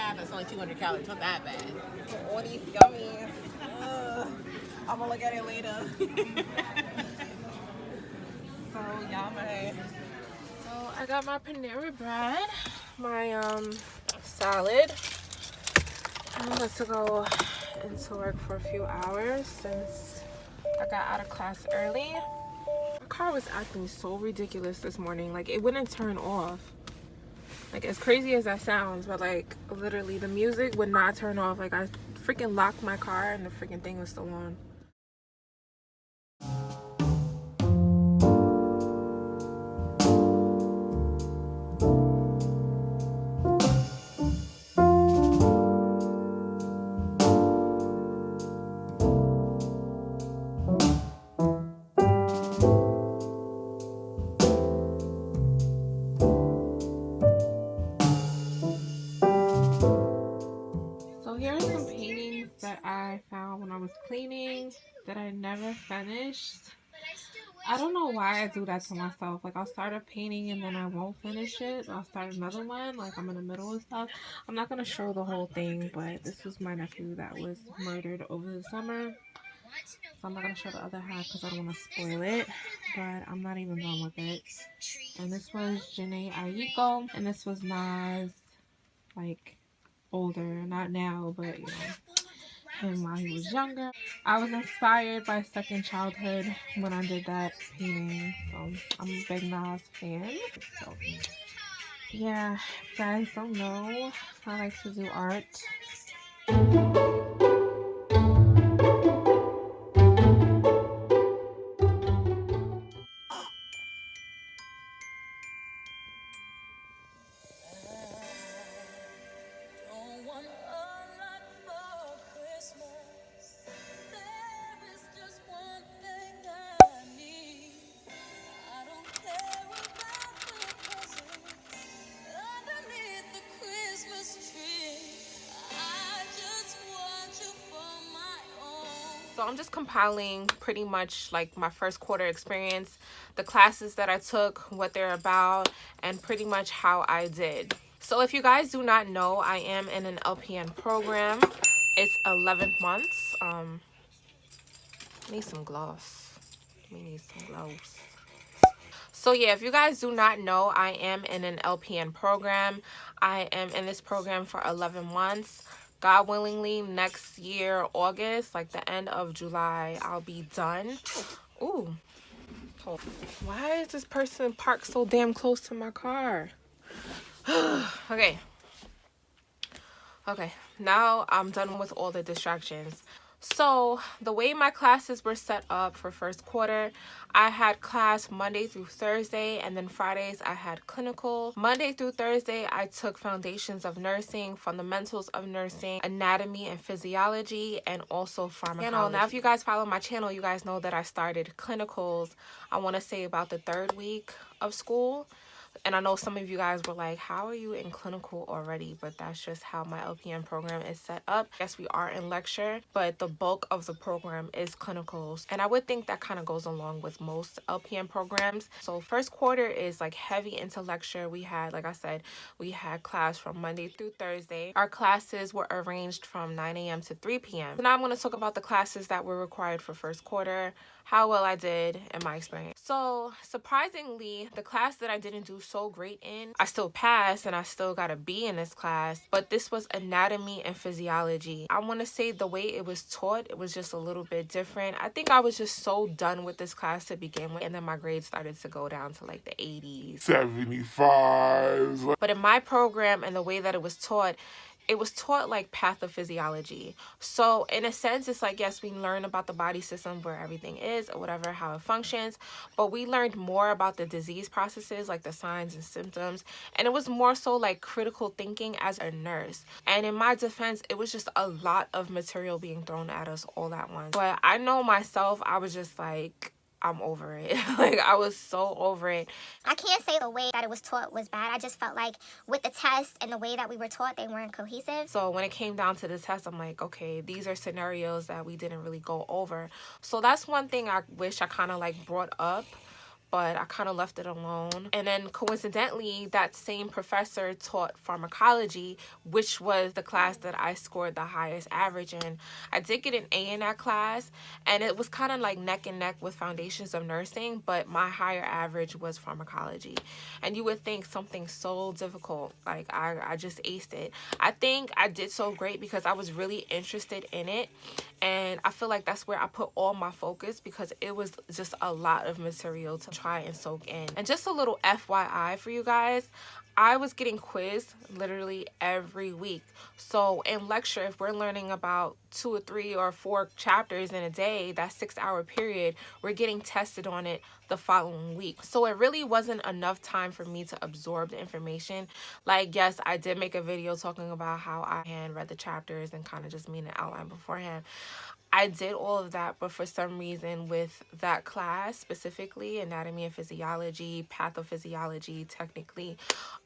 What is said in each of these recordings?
half, that's only 200 calories. Not that bad. All these gummies. I'm gonna look at it later. So yummy. So I got my Panera bread, my salad. I'm about to go into work for a few hours since I got out of class early. My car was acting so ridiculous this morning. Like, it wouldn't turn off. Like, as crazy as that sounds, but like literally the music would not turn off. Like, I freaking locked my car and the freaking thing was still on. So here are some paintings that I found when I was cleaning that I never finished. I don't know why I do that to myself. Like, I'll start a painting and then I won't finish it. I'll start another one, like I'm in the middle of stuff. I'm not going to show the whole thing, but this was my nephew that was murdered over the summer. So I'm not going to show the other half because I don't want to spoil it. But I'm not even done with it. And this was Janae Aiko. And this was Nas, like, older. Not now, but, you know, him while he was younger. I was inspired by Second Childhood when I did that painting, so I'm a big Nas fan. So yeah, if you guys don't know, I like to do art. So I'm just compiling pretty much like my first quarter experience, the classes that I took, what they're about, and pretty much how I did. So if you guys do not know, I am in an LPN program. It's 11 months. Need some gloss. We need some gloss. So yeah, if you guys do not know, I am in an LPN program. I am in this program for 11 months. God willingly, next year, August, like the end of July, I'll be done. Ooh. Why is this person parked so damn close to my car? Okay. Okay, now I'm done with all the distractions. So the way my classes were set up for first quarter, I had class Monday through Thursday, and then Fridays I had clinical. Monday through Thursday I took foundations of nursing, fundamentals of nursing, anatomy and physiology, and also pharmacology. Now if you guys follow my channel, you guys know that I started clinicals, I want to say about the 3rd week of school. And I know some of you guys were like, how are you in clinical already? But that's just how my LPN program is set up. Yes, we are in lecture, but the bulk of the program is clinicals. And I would think that kind of goes along with most LPN programs. So first quarter is like heavy into lecture. We had, like I said, we had class from Monday through Thursday. Our classes were arranged from 9 a.m. to 3 p.m. So now I'm going to talk about the classes that were required for first quarter, how well I did, and my experience. So surprisingly, the class that I didn't do so great in, I still passed and I still got a B in this class, but this was anatomy and physiology. I want to say the way it was taught, it was just a little bit different. I think I was just so done with this class to begin with, and then my grades started to go down to like the 80s, 75s. But in my program and the way that it was taught like pathophysiology. So in a sense, it's like, yes, we learn about the body system, where everything is or whatever, how it functions, but we learned more about the disease processes, like the signs and symptoms, and it was more so like critical thinking as a nurse. And in my defense, it was just a lot of material being thrown at us all at once. But I know myself, I was just like, I'm over it. Like, I was so over it. I can't say the way that it was taught was bad. I just felt like with the test and the way that we were taught, they weren't cohesive. So when it came down to the test, I'm like, okay, these are scenarios that we didn't really go over. So that's one thing I wish I kind of like brought up. but I kind of left it alone. And then coincidentally, that same professor taught pharmacology, which was the class that I scored the highest average in. I did get an A in that class, and it was kind of like neck and neck with foundations of nursing, but my higher average was pharmacology. And you would think something so difficult, like I just aced it. I think I did so great because I was really interested in it, and I feel like that's where I put all my focus, because it was just a lot of material to try and soak in. And just a little FYI for you guys, I was getting quizzed literally every week. So in lecture, if we're learning about 2 or 3 or 4 chapters in a day, that 6-hour period, we're getting tested on it the following week. So it really wasn't enough time for me to absorb the information. Like, yes, I did make a video talking about how I had read the chapters and kind of just made an outline beforehand. I did all of that, but for some reason with that class specifically, anatomy and physiology, pathophysiology technically,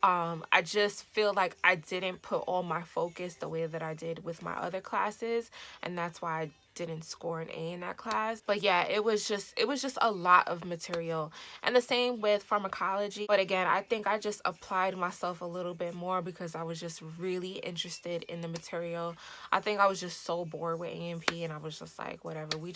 I just feel like I didn't put all my focus the way that I did with my other classes, and that's why I didn't score an A in that class. But yeah, it was just a lot of material. And the same with pharmacology. But again, I think I just applied myself a little bit more because I was just really interested in the material. I think I was just so bored with A&P, and I was just like, whatever, we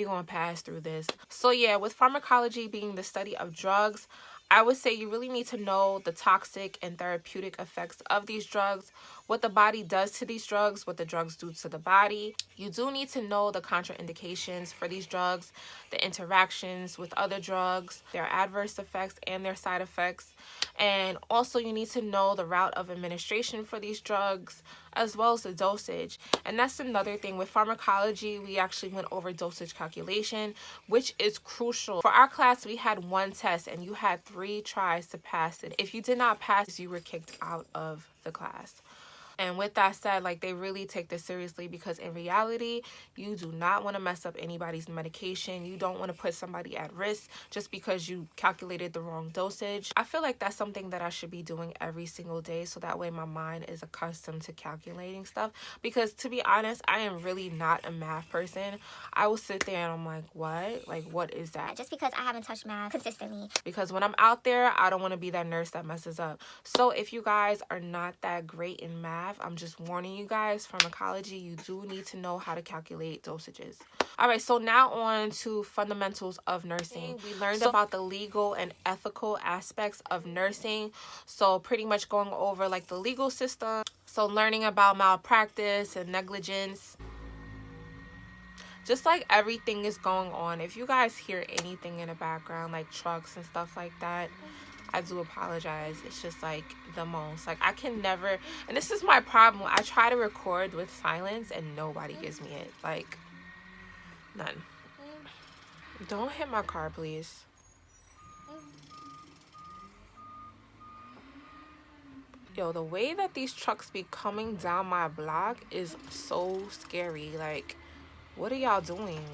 gonna pass through this. So yeah, with pharmacology being the study of drugs, I would say you really need to know the toxic and therapeutic effects of these drugs, what the body does to these drugs, what the drugs do to the body. You do need to know the contraindications for these drugs, the interactions with other drugs, their adverse effects and their side effects. And also you need to know the route of administration for these drugs, as well as the dosage. And that's another thing. With pharmacology, we actually went over dosage calculation, which is crucial. For our class, we had 1 test and you had 3 tries to pass it. If you did not pass, you were kicked out of the class. And with that said, like, they really take this seriously, because in reality, you do not want to mess up anybody's medication. You don't want to put somebody at risk just because you calculated the wrong dosage. I feel like that's something that I should be doing every single day, so that way my mind is accustomed to calculating stuff. Because to be honest, I am really not a math person. I will sit there and I'm like, what? Like, what is that? Just because I haven't touched math consistently. Because when I'm out there, I don't want to be that nurse that messes up. So if you guys are not that great in math, I'm just warning you guys, pharmacology, you do need to know how to calculate dosages. All right, so now on to fundamentals of nursing. We learned about the legal and ethical aspects of nursing. So pretty much going over like the legal system. So learning about malpractice and negligence. Just like everything is going on. If you guys hear anything in the background, like trucks and stuff like that, I do apologize. It's just like the most. Like, I can never, and this is my problem. I try to record with silence and nobody gives me it. Like, none. Don't hit my car, please. Yo, the way that these trucks be coming down my block is so scary. Like, what are y'all doing?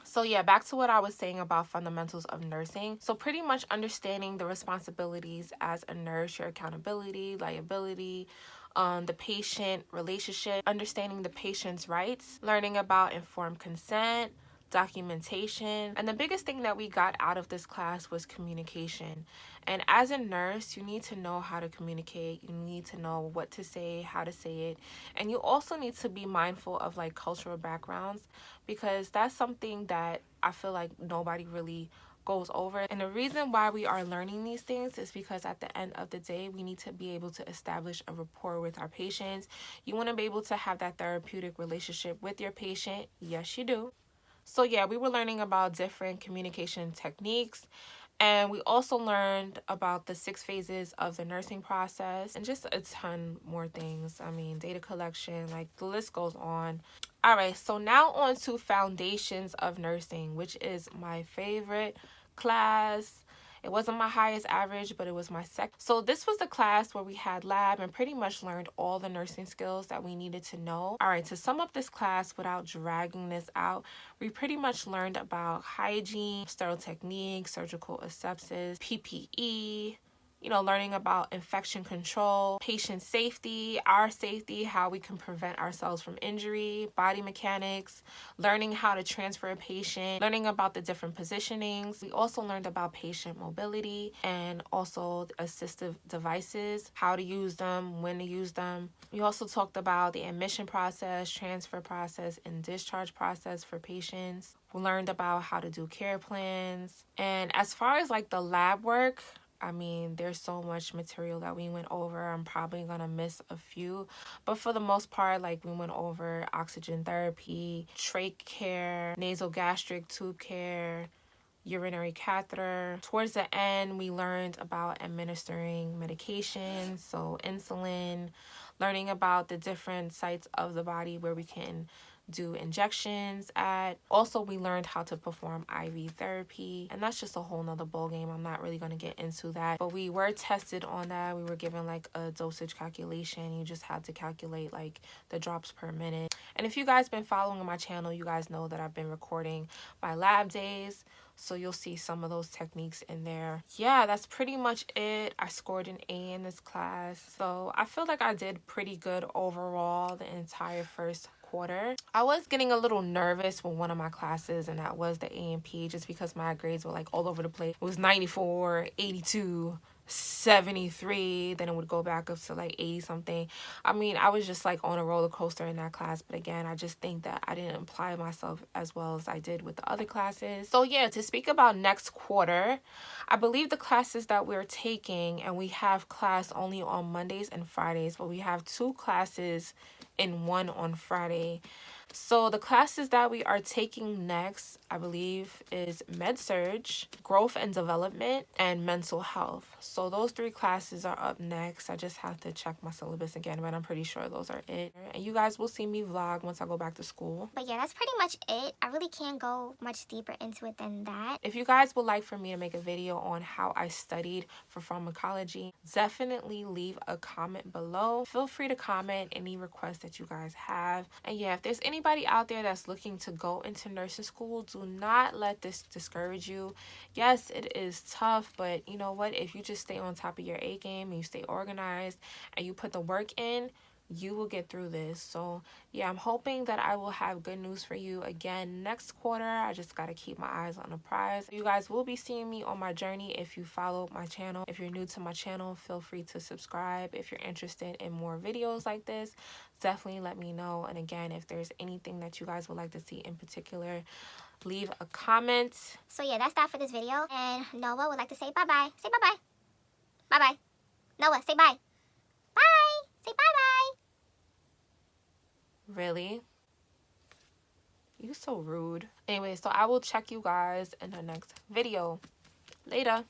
So yeah, back to what I was saying about fundamentals of nursing. So pretty much understanding the responsibilities as a nurse, your accountability, liability, the patient relationship, understanding the patient's rights, learning about informed consent, documentation. And the biggest thing that we got out of this class was communication. And as a nurse, you need to know how to communicate. You need to know what to say, how to say it. And you also need to be mindful of like cultural backgrounds, because that's something that I feel like nobody really goes over. And the reason why we are learning these things is because at the end of the day, we need to be able to establish a rapport with our patients. You want to be able to have that therapeutic relationship with your patient. Yes, you do. So yeah, we were learning about different communication techniques, and we also learned about the 6 phases of the nursing process and just a ton more things. I mean, data collection, like the list goes on. All right, so now on to foundations of nursing, which is my favorite class. It wasn't my highest average, but it was my second. So this was the class where we had lab and pretty much learned all the nursing skills that we needed to know. All right, to sum up this class without dragging this out, we pretty much learned about hygiene, sterile techniques, surgical asepsis, PPE, you know, learning about infection control, patient safety, our safety, how we can prevent ourselves from injury, body mechanics, learning how to transfer a patient, learning about the different positionings. We also learned about patient mobility and also assistive devices, how to use them, when to use them. We also talked about the admission process, transfer process, and discharge process for patients. We learned about how to do care plans. And as far as like the lab work, I mean, there's so much material that we went over. I'm probably gonna miss a few, but for the most part, like we went over oxygen therapy, trach care, nasogastric tube care, urinary catheter. Towards the end, we learned about administering medications, so insulin, learning about the different sites of the body where we can do injections at. Also, we learned how to perform IV therapy, and that's just a whole nother ball game. I'm not really going to get into that, but we were tested on that. We were given like a dosage calculation. You just had to calculate like the drops per minute. And if you guys been following my channel, you guys know that I've been recording my lab days, so you'll see some of those techniques in there. Yeah, that's pretty much it. I scored an A in this class, so I feel like I did pretty good overall the entire first quarter. I was getting a little nervous with one of my classes, and that was the A&P, just because my grades were like all over the place. It was 94, 82, 73, then it would go back up to like 80 something. I mean, I was just like on a roller coaster in that class, but again, I just think that I didn't apply myself as well as I did with the other classes. So yeah, to speak about next quarter, I believe the classes that we're taking, and we have class only on Mondays and Fridays, but we have 2 classes in one on Friday. So the classes that we are taking next, I believe, is Med-Surg, Growth and Development, and Mental Health. So those 3 classes are up next. I just have to check my syllabus again, but I'm pretty sure those are it. And you guys will see me vlog once I go back to school. But yeah, that's pretty much it. I really can't go much deeper into it than that. If you guys would like for me to make a video on how I studied for pharmacology, definitely leave a comment below. Feel free to comment any requests that you guys have. And yeah, if there's anybody out there that's looking to go into nursing school, do not let this discourage you. Yes, it is tough, but you know what? If you just stay on top of your A game and you stay organized and you put the work in, you will get through this. So yeah, I'm hoping that I will have good news for you again next quarter. I just got to keep my eyes on the prize. You guys will be seeing me on my journey if you follow my channel. If you're new to my channel, feel free to subscribe. If you're interested in more videos like this, definitely let me know. And again, if there's anything that you guys would like to see in particular, leave a comment. So yeah, that's that for this video. And Noah would like to say bye-bye. Say bye-bye. Bye-bye. Noah, say bye. Bye. Say bye-bye. Really? You so rude. Anyway, so I will check you guys in the next video. Later.